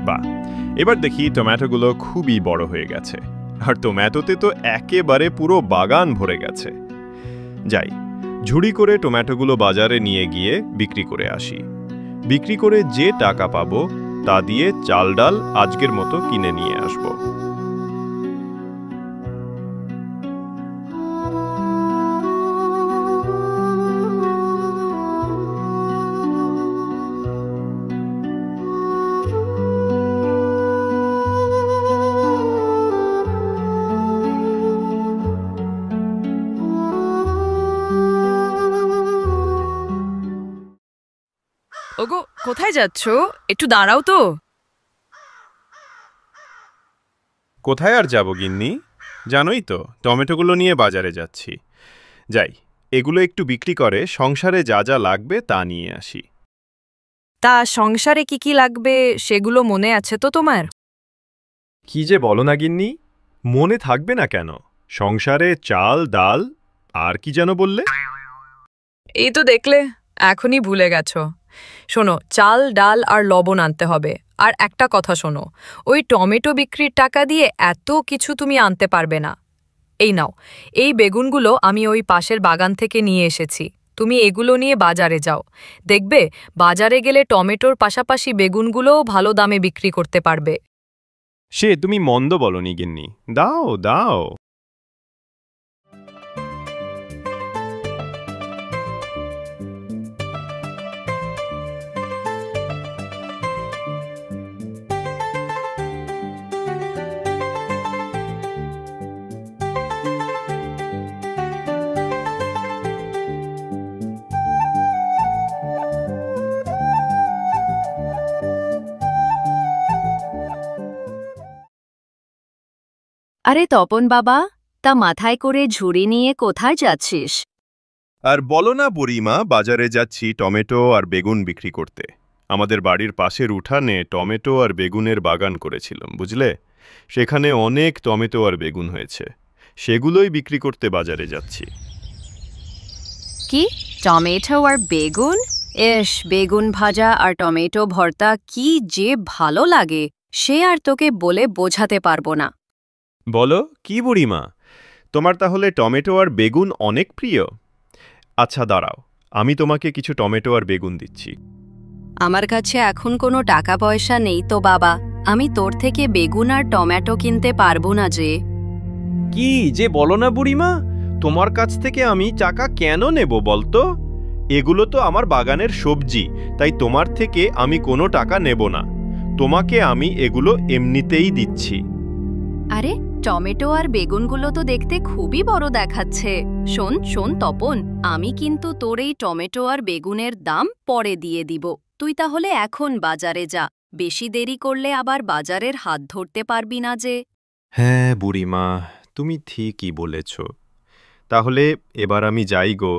বাহ, এবার দেখি টমেটোগুলো খুবই বড় হয়ে গেছে, আর টমেটোতে তো একেবারে পুরো বাগান ভরে গেছে। যাই, ঝুড়ি করে টমেটোগুলো বাজারে নিয়ে গিয়ে বিক্রি করে আসি। বিক্রি করে যে টাকা পাবো তা দিয়ে চাল ডাল আজকের মতো কিনে নিয়ে আসবো। ওগো, কোথায় যাচ্ছ? একটু দাঁড়াও তো। কোথায় আর যাব গিন্নি, জানোই তো টমেটোগুলো নিয়ে বাজারে যাচ্ছি। যাই, এগুলো একটু বিক্রি করে সংসারে যা যা লাগবে তা নিয়ে আসি। তা সংসারে কি কি লাগবে সেগুলো মনে আছে তো তোমার? কি যে বলো না গিন্নি, মনে থাকবে না কেন? সংসারে চাল ডাল আর কি যেন বললে? এই তো দেখলে, এখনই ভুলে গেছো। শোনো, চাল ডাল আর লবণ আনতে হবে। আর একটা কথা শোনো, ওই টমেটো বিক্রির টাকা দিয়ে এত কিছু তুমি আনতে পারবে না। এই নাও, এই বেগুনগুলো আমি ওই পাশের বাগান থেকে নিয়ে এসেছি। তুমি এগুলো নিয়ে বাজারে যাও, দেখবে বাজারে গেলে টমেটোর পাশাপাশি বেগুনগুলোও ভালো দামে বিক্রি করতে পারবে। সে তুমি মন্দ বলনি গিন্নি, দাও দাও। আরে তপন বাবা, তা মাথায় করে ঝুড়ি নিয়ে কোথায় যাচ্ছিস? আর বলো না বুড়িমা, বাজারে যাচ্ছি টমেটো আর বেগুন বিক্রি করতে। আমাদের বাড়ির পাশের উঠানে টমেটো আর বেগুনের বাগান করেছিলাম, বুঝলে? সেখানে অনেক টমেটো আর বেগুন হয়েছে, সেগুলোই বিক্রি করতে বাজারে যাচ্ছি। কি, টমেটো আর বেগুন? বেগুন ভাজা আর টমেটো ভর্তা কি যে ভালো লাগে, সে আর তোকে বলে বোঝাতে পারবো না। বলো কি বুড়িমা, তোমার তাহলে টমেটো আর বেগুন অনেক প্রিয়? আচ্ছা দাঁড়াও, আমি তোমাকে কিছু টমেটো আর বেগুন দিচ্ছি। আমার কাছে এখন কোনো টাকা পয়সা নেই তো বাবা, আমি তোর থেকে বেগুন আর টমেটো কিনতে পারবো না যে। কি যে বলো না বুড়িমা, তোমার কাছ থেকে আমি টাকা কেন নেব বলতো? এগুলো তো আমার বাগানের সবজি, তাই তোমার থেকে আমি কোনো টাকা নেব না। তোমাকে আমি এগুলো এমনিতেই দিচ্ছি। আরে টমেটো আর বেগুনগুলো তো দেখতে খুবই বড় দেখাচ্ছে। শোন শোন তপন, আমি কিন্তু তোর এই টমেটো আর বেগুনের দাম পরে দিয়ে দিব। তুই তাহলে এখন বাজারে যা, বেশি দেরি করলে আবার বাজারের হাত ধরতে পারবি না যে। হ্যাঁ বুড়িমা, তুমি ঠিকই বলেছ। তাহলে এবার আমি যাই গো।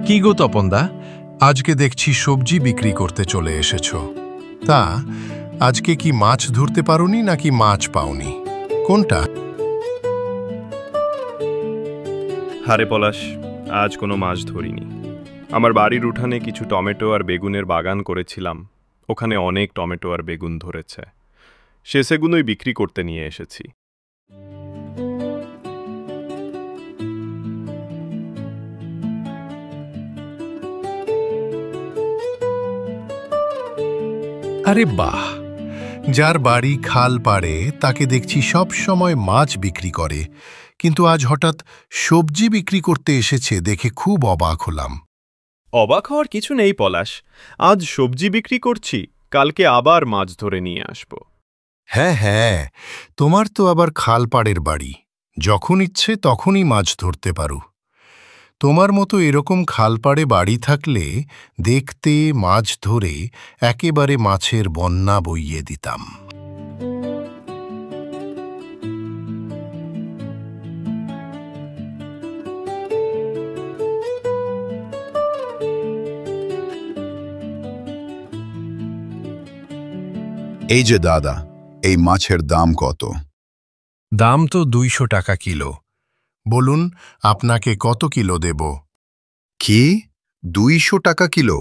কি গো তপনদা, আজকে দেখছি সবজি বিক্রি করতে চলে এসেছো। তা আজকে কি মাছ ধরতে পারোনি নাকি মাছ পাওনি, কোনটা? হারে পলাশ, আজ কোনো মাছ ধরিনি। আমার বাড়ির উঠানে কিছু টমেটো আর বেগুনের বাগান করেছিলাম, ওখানে অনেক টমেটো আর বেগুন ধরেছে, সেগুলোই বিক্রি করতে নিয়ে এসেছি। আরে বাহ, যার বাড়ি খাল পাড়ে তাকে দেখছি সব সময় মাছ বিক্রি করে, কিন্তু আজ হঠাৎ সবজি বিক্রি করতে এসেছে দেখে খুব অবাক হলাম। অবাক হওয়ার কিছু নেই পলাশ, আজ সবজি বিক্রি করছি, কালকে আবার মাছ ধরে নিয়ে আসব। হ্যাঁ হ্যাঁ, তোমার তো আবার খাল পাড়ের বাড়ি, যখন ইচ্ছে তখনই মাছ ধরতে পারো। তোমার মতো এরকম খালপাড়ে বাড়ি থাকলে দেখতে মাছ ধরে একেবারে মাছের বন্যা বইয়ে দিতাম। এই যে দাদা, এই মাছের দাম কত? দাম তো 200 টাকা কিলো। বলুন আপনাকে কত কিলো দেব? কি, 200 টাকা কিলো?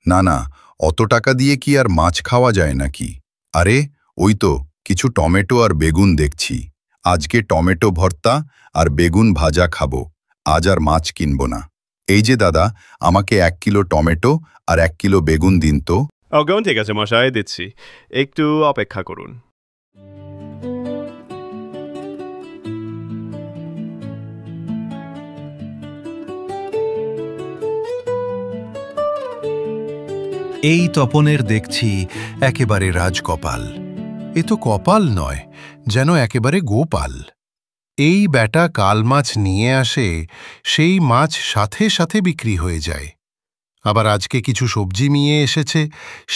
না না, অত টাকা দিয়ে কি আর মাছ খাওয়া যায় নাকি? আরে ওই তো কিছু টমেটো আর বেগুন দেখছি, আজকে টমেটো ভর্তা আর বেগুন ভাজা খাবো, আজ আর মাছ কিনব না। এই যে দাদা, আমাকে 1 কিলো টমেটো আর 1 কিলো বেগুন দিন তো। অজ্ঞান, ঠিক আছে মশাই, দিচ্ছি, একটু অপেক্ষা করুন। এই তপনের দেখছি একেবারে রাজকপাল। এ তো কপাল নয়, যেন একেবারে গোপাল। এই ব্যাটা কাল মাছ নিয়ে আসে, সেই মাছ সাথে সাথে বিক্রি হয়ে যায়। আবার আজকে কিছু সবজি নিয়ে এসেছে,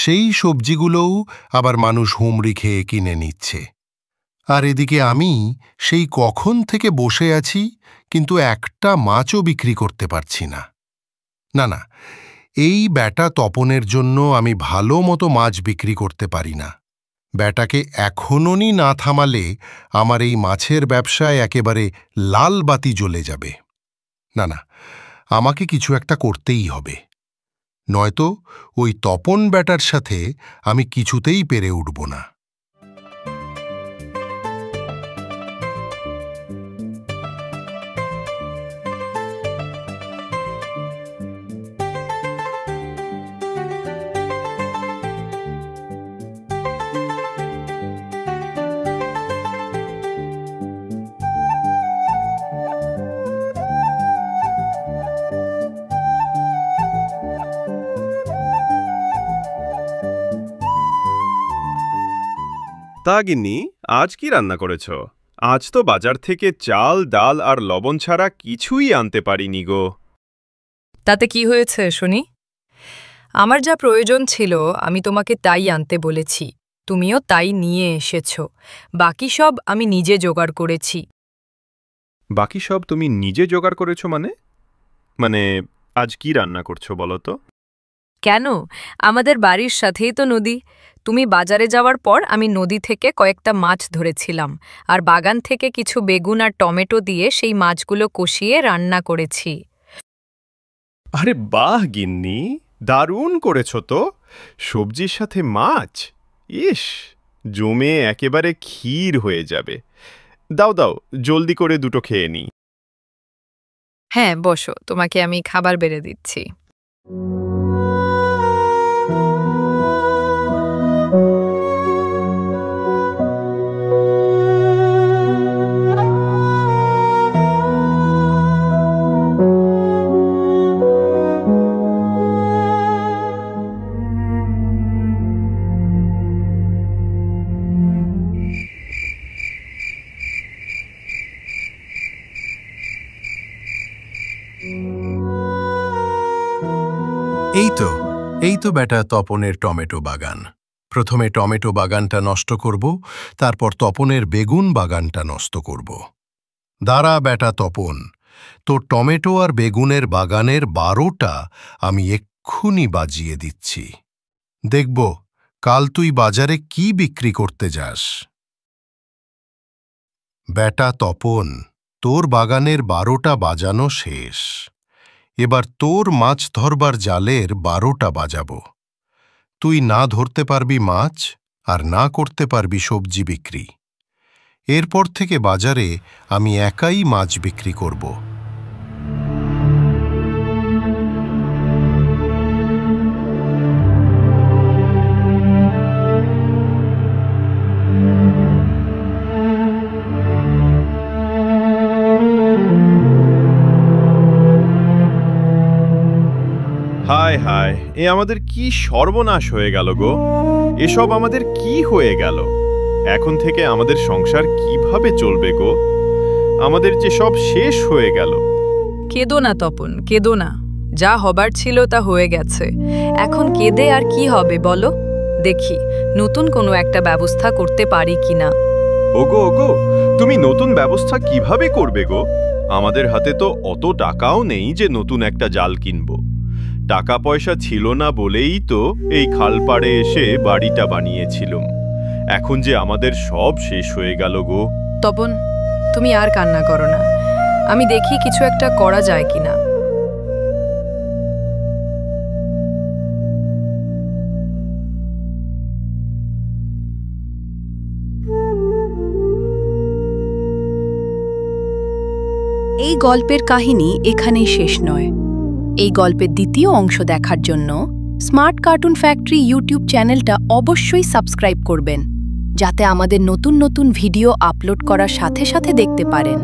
সেই সবজিগুলোও আবার মানুষ হুমড়ি খেয়ে কিনে নিচ্ছে। আর এদিকে আমি সেই কখন থেকে বসে আছি, কিন্তু একটা মাছও বিক্রি করতে পারছি না। না না, এই ব্যাটা তপনের জন্য আমি ভালো মতো মাছ বিক্রি করতে পারি না। ব্যাটাকে এখনই না থামালে আমার এই মাছের ব্যবসায় একেবারে লাল বাতি জ্বলে যাবে। না না, আমাকে কিছু একটা করতেই হবে, নয়তো ওই তপন ব্যাটার সাথে আমি কিছুতেই পেরে উঠব না। তা গিন্নি, আজ কি রান্না করেছ? আজ তো বাজার থেকে চাল, ডাল আর লবণ ছাড়া কিছুই আনতে পারিনি গো। তাতে কি হয়েছে শুনি? আমার যা প্রয়োজন ছিল আমি তোমাকে তাই আনতে বলেছি, তুমিও তাই নিয়ে এসেছ। বাকি সব আমি নিজে জোগাড় করেছি। বাকি সব তুমি নিজে জোগাড় করেছো মানে? মানে আজ কি রান্না করছো বলো তো? কেন, আমাদের বাড়ির সাথেই তো নদী। তুমি বাজারে যাওয়ার পর আমি নদী থেকে কয়েকটা মাছ ধরেছিলাম, আর বাগান থেকে কিছু বেগুন আর টমেটো দিয়ে সেই মাছগুলো কষিয়ে রান্না করেছি। আরে বাহ গিন্নি, দারুণ করেছো তো! সবজির সাথে মাছ, ইস, জমে একেবারে ক্ষীর হয়ে যাবে। দাও দাও, জলদি করে দুটো খেয়ে নিই। হ্যাঁ বসো, তোমাকে আমি খাবার বেড়ে দিচ্ছি। এই তো বেটা তপনের টমেটো বাগান। প্রথমে টমেটো বাগানটা নষ্ট করব, তারপর তপনের বেগুন বাগানটা নষ্ট করব। দাঁড়া বেটা তপন, তোর টমেটো আর বেগুনের বাগানের 12টা আমি এক্ষুনি বাজিয়ে দিচ্ছি। দেখব কাল তুই বাজারে কি বিক্রি করতে যাস। বেটা তপন, তোর বাগানের 12টা বাজানো শেষ। এবার তোর মাছ ধরবার জালের 12টা বাজাবো। তুই না ধরতে পারবি মাছ, আর না করতে পারবি সবজি বিক্রি। এরপর থেকে বাজারে আমি একাই মাছ বিক্রি করব। হায়, এ আমাদের কি সর্বনাশ হয়ে গেল গো। এসব আমাদের কি হয়ে গেল? এখন থেকে আমাদের সংসার কিভাবে চলবে গো? আমাদের যে সব শেষ হয়ে গেল। কেঁদো না তপন, কেঁদো না। যা হবার ছিল তা হয়ে গেছে। এখন কেঁদে আর কি হবে বলো? দেখি নতুন কোনো একটা ব্যবস্থা করতে পারি কিনা। ওগো ওগো, তুমি নতুন ব্যবস্থা কিভাবে করবে গো? আমাদের হাতে তো অত টাকাও নেই যে নতুন একটা জাল কিনবো। টাকা পয়সা ছিল না বলেই তো এই খালপাড়ে এসে বাড়িটা বানিয়েছিলাম। এখন যে আমাদের সব শেষ হয়ে গেল গো। তপন, তুমি আর কান্না করো না। আমি দেখি কিছু একটা করা যায় কিনা। এই গল্পের কাহিনী এখানেই শেষ নয়। এই গল্পের দ্বিতীয় অংশ দেখার জন্য স্মার্ট কার্টুন ফ্যাক্টরি ইউটিউব চ্যানেলটা অবশ্যই সাবস্ক্রাইব করবেন, যাতে আমাদের নতুন নতুন ভিডিও আপলোড করার সাথে সাথে দেখতে পারেন।